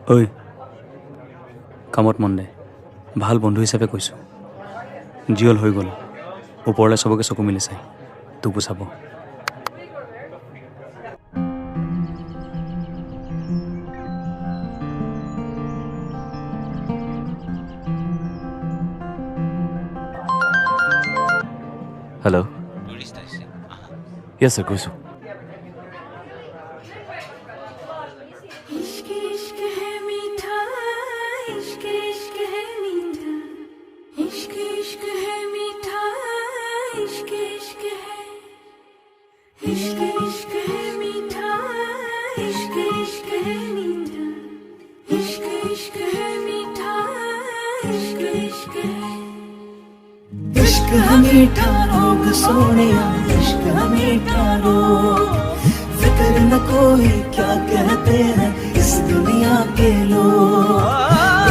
ঐ কামত মন দে, ভাল বন্ধু হিচাপে কৈছোঁ। যি হ'ল হৈ গ'ল, ওপৰলৈ চবকে চকু মিলি চাই তোকো চাব। হেল্ল', য়েছ ছাৰ কৈছোঁ। इश्क है मीठा रोग सोनिया, इश्क है मीठा रोग। फिक्र न कोई क्या कहते हैं इस दुनिया के लोग।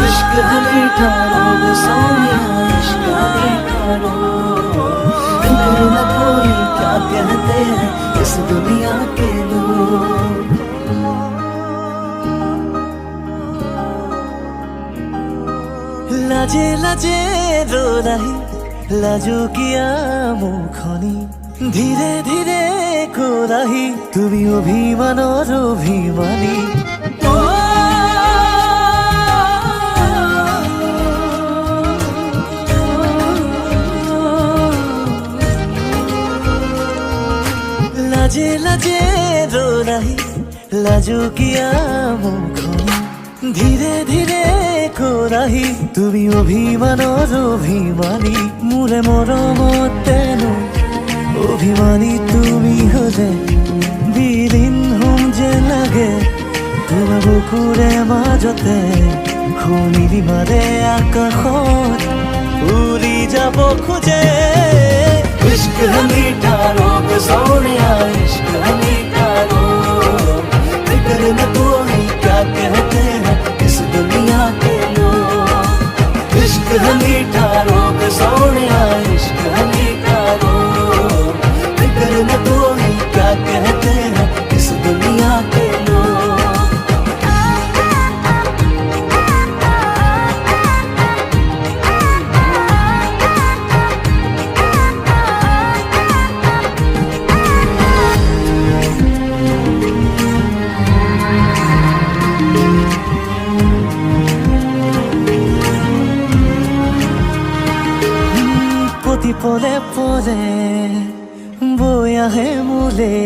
इश्क है मीठा रोग सोनिया, इश्क है मीठा रोग। फिक्र न कोई क्या कहते हैं इस दुनिया के लोग। लाजे लाजे रो रही লাজু কিয়া মুখনি, ধীরে ধীরে কোরাহি তুমি অভিমানৰ অভিমানী। লাজে লাজে ৰোলাহি লাজু কিয়া মুখনি, ধীরে ধীরে কোরাহি তুমি অভিমানৰ অভিমানী। মোৰে মৰমতেনো অভিমানী তুমি হলে বিলীন হম যে লাগে তোমাৰ বুকুৰে মাজতে। শুনিবি মাৰে আকাশত উৰি যাব খোজে। इश्क है मीठा रोग सोनिया, इश्क है मीठा रोग। फिक्र न कोई क्या कहते हैं इस दुनिया के लोग। इश्क है मीठा रोग सोनिया, इश्क है मीठा रोग। फिक्र न कोई क्या कहते हैं इस दुनिया के लोग। প্রতি পদে পদে বৈ আহে মোলে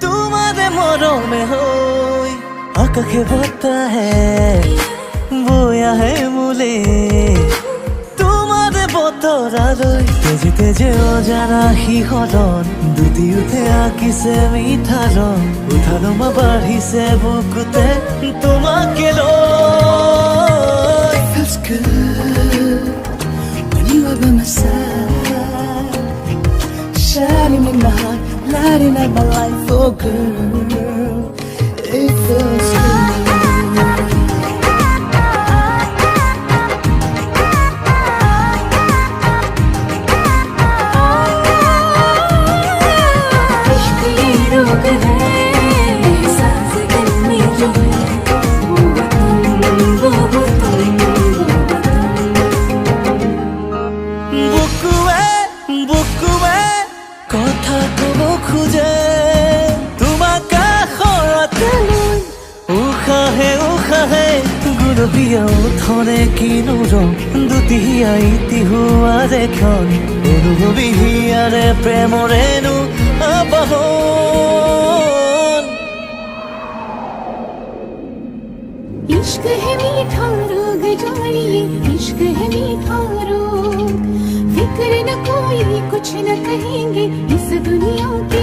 তোমাৰে মৰমে হৈ। আকাশে বতাহে বৈ আহে মোলে তোমাৰে বতৰালৈ। তেজি তেজে অজানা শিহৰণ দুটি উঠে আঁকিছে মিঠা ৰং। উঠালমা বাঢ়িছে বুকুতে তোমাকে লৈ। Feels good when you are by my side, shining in my heart, lighting up my life, oh girl, it feels good. इश्क ये रोग है, सांस दिल में जो है, वो वतन, वो वतन। বুকুৱে কথা কব খোজে তোমাক কাষৰতে লৈ। উশাহে উশাহে গুলপীয়া ওঠৰে কিনো ৰং, দুটি আইতি হোৱাৰে ক্ষণ। অনুভৱী হিয়াৰে প্ৰেমৰেনো আবাহন। इश्क है मीठा रोग जानिए, इश्क है मीठा रोग। फिक्र न कोई कुछ न कहेंगे इस दुनिया के